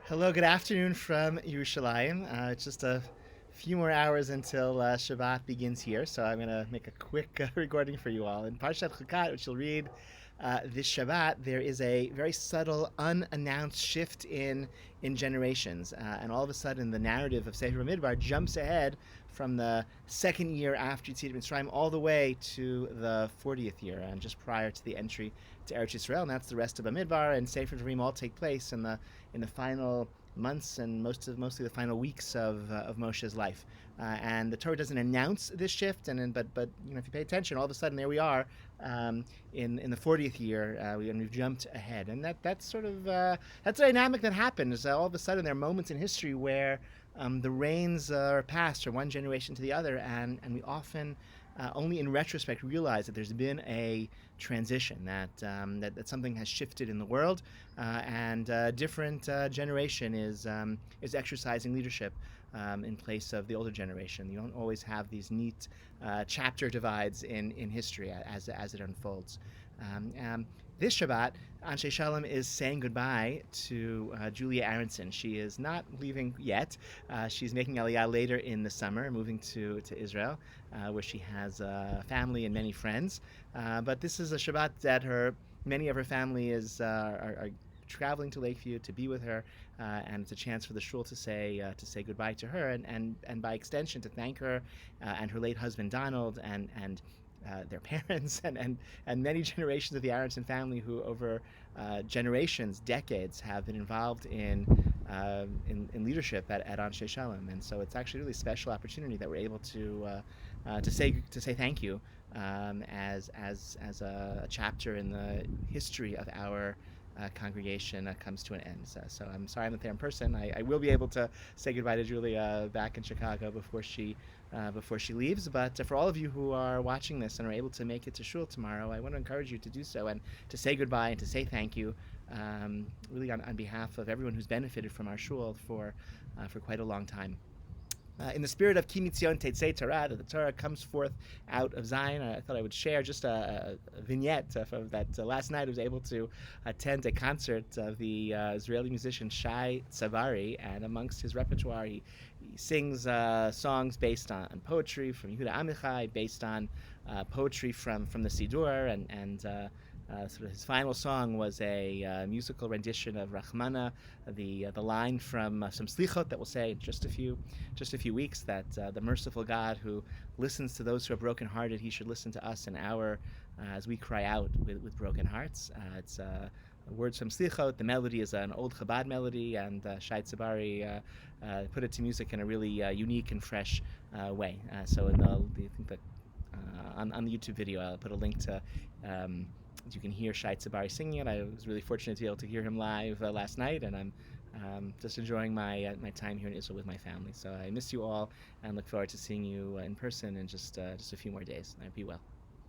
Hello, good afternoon from Yerushalayim. It's just a few more hours until Shabbat begins here, so I'm going to make a quick recording for you all. In Parashat Hukat, which you'll read this Shabbat, there is a very subtle, unannounced shift in generations, and all of a sudden the narrative of Sefer Midbar jumps ahead from the second year after Yetziat Mitzrayim all the way to the 40th year, and just prior to the entry to Eretz Yisrael, and that's the rest of Bamidbar and Sefer Devarim all take place in the final months and mostly the final weeks of Moshe's life. And the Torah doesn't announce this shift, but if you pay attention, all of a sudden there we are in the 40th year, we've jumped ahead, and that's sort of that's a dynamic that happens. All of a sudden there are moments in history where the reins are passed from one generation to the other, and we often only in retrospect realize that there's been a transition, that something has shifted in the world, and a different generation is exercising leadership in place of the older generation. You don't always have these neat chapter divides in history as it unfolds. This Shabbat, Anshe Shalom is saying goodbye to Julia Aronson. She is not leaving yet. She's making Aliyah later in the summer, moving to Israel, where she has a family and many friends. But this is a Shabbat that many of her family are traveling to Lakeview to be with her, and it's a chance for the shul to say goodbye to her, and by extension to thank her and her late husband Donald and their parents and many generations of the Aronson family who over generations, decades, have been involved in leadership at Anshe Shalom. And so it's actually a really special opportunity that we're able to say thank you as a chapter in the history of our congregation comes to an end. So I'm sorry I'm not there in person. I will be able to say goodbye to Julia back in Chicago before she leaves. But for all of you who are watching this and are able to make it to shul tomorrow, I want to encourage you to do so and to say goodbye and to say thank you, really on behalf of everyone who's benefited from our shul for quite a long time. In the spirit of Ki Mitzion Tetzei Torah, that the Torah comes forth out of Zion, I thought I would share just a vignette from that. Last night I was able to attend a concert of the Israeli musician Shai Tsabari, and amongst his repertoire he sings songs based on poetry from Yehuda Amichai, based on poetry from the Sidur, and sort of his final song was a musical rendition of Rachmana, the line from some Slichot that we'll say in just a few weeks, that the merciful God who listens to those who are brokenhearted, he should listen to us in our as we cry out with broken hearts. It's words from Slichot. The melody is an old Chabad melody, and Shai Tsabari put it to music in a really unique and fresh way. So on the YouTube video, I'll put a link to. You can hear Shai Tsabari singing it. I was really fortunate to be able to hear him live last night, and I'm just enjoying my time here in Israel with my family. So I miss you all, and look forward to seeing you in person in just a few more days. Be well.